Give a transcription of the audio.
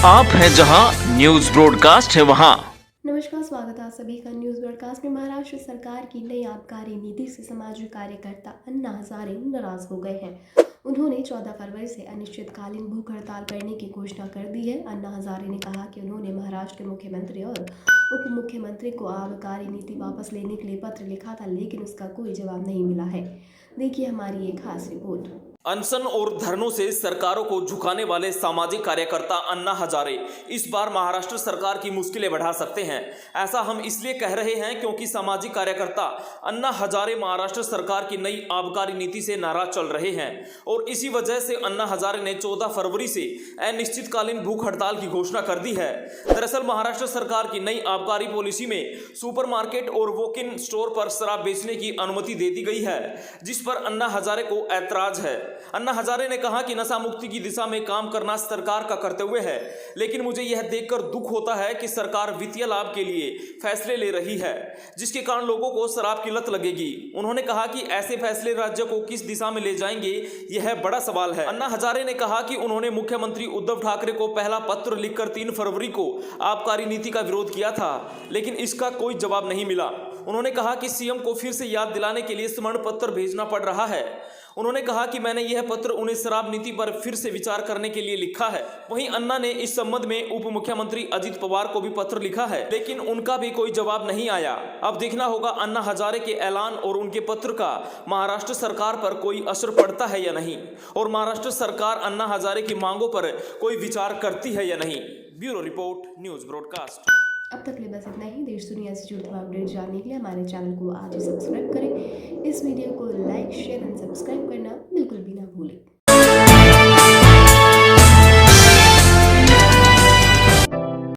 आप हैं जहां न्यूज ब्रॉडकास्ट है वहां। नमस्कार, स्वागत है आप सभी का न्यूज ब्रॉडकास्ट में। महाराष्ट्र सरकार की नई आबकारी नीति से सामाजिक कार्यकर्ता अन्ना हजारे नाराज हो गए हैं। उन्होंने 14 फरवरी से अनिश्चितकालीन भूख हड़ताल करने की घोषणा कर दी है। अन्ना हजारे ने कहा कि उन्होंने महाराष्ट्र के मुख्यमंत्री और उप मुख्यमंत्री को आबकारी नीति वापस लेने के लिए पत्र लिखा था, लेकिन उसका कोई जवाब नहीं मिला है। देखिए हमारी एक खास रिपोर्ट। अनशन और धरनों से सरकारों को झुकाने वाले सामाजिक कार्यकर्ता अन्ना हजारे इस बार महाराष्ट्र सरकार की मुश्किलें बढ़ा सकते हैं। ऐसा हम इसलिए कह रहे हैं क्योंकि सामाजिक कार्यकर्ता अन्ना हजारे महाराष्ट्र सरकार की नई आबकारी नीति से नाराज चल रहे हैं और इसी वजह से अन्ना हजारे ने 14 फरवरी से अनिश्चितकालीन भूख हड़ताल की घोषणा कर दी है। दरअसल महाराष्ट्र सरकार की नई आबकारी पॉलिसी में सुपरमार्केट और वॉक इन स्टोर पर शराब बेचने की अनुमति दे दी गई है, जिस पर अन्ना हजारे को ऐतराज है। अन्ना हजारे ने कहा कि नशा मुक्ति की दिशा में काम करना सरकार का कर्तव्य है, लेकिन मुझे यह देखकर दुख होता है कि सरकार वित्तीय लाभ के लिए फैसले ले रही है, जिसके कारण लोगों को शराब की लत लगेगी। उन्होंने कहा कि ऐसे फैसले राज्य को किस दिशा में ले जाएंगे, यह बड़ा सवाल है। अन्ना हजारे ने कहा कि उन्होंने मुख्यमंत्री उद्धव ठाकरे को पहला पत्र लिखकर 3 फरवरी को आबकारी नीति का विरोध किया था, लेकिन इसका कोई जवाब नहीं मिला। उन्होंने कहा कि सीएम को फिर से याद दिलाने के लिए स्मरण पत्र भेजना पड़ रहा है। उन्होंने कहा कि मैंने यह पत्र उन्हें शराब नीति पर फिर से विचार करने के लिए लिखा है। वहीं अन्ना ने इस संबंध में उप मुख्यमंत्री अजित पवार को भी पत्र लिखा है, लेकिन उनका भी कोई जवाब नहीं आया। अब देखना होगा अन्ना हजारे के ऐलान और उनके पत्र का महाराष्ट्र सरकार पर कोई असर पड़ता है या नहीं, और महाराष्ट्र सरकार अन्ना हजारे की मांगों पर कोई विचार करती है या नहीं। Bureau report, news broadcast. अब तक के लिए बस इतना ही। देश दुनिया से जुड़े हुए अपडेट जानने के लिए हमारे चैनल को आज ही सब्सक्राइब करें। इस वीडियो को लाइक, शेयर एंड सब्सक्राइब करना बिल्कुल भी ना भूलें।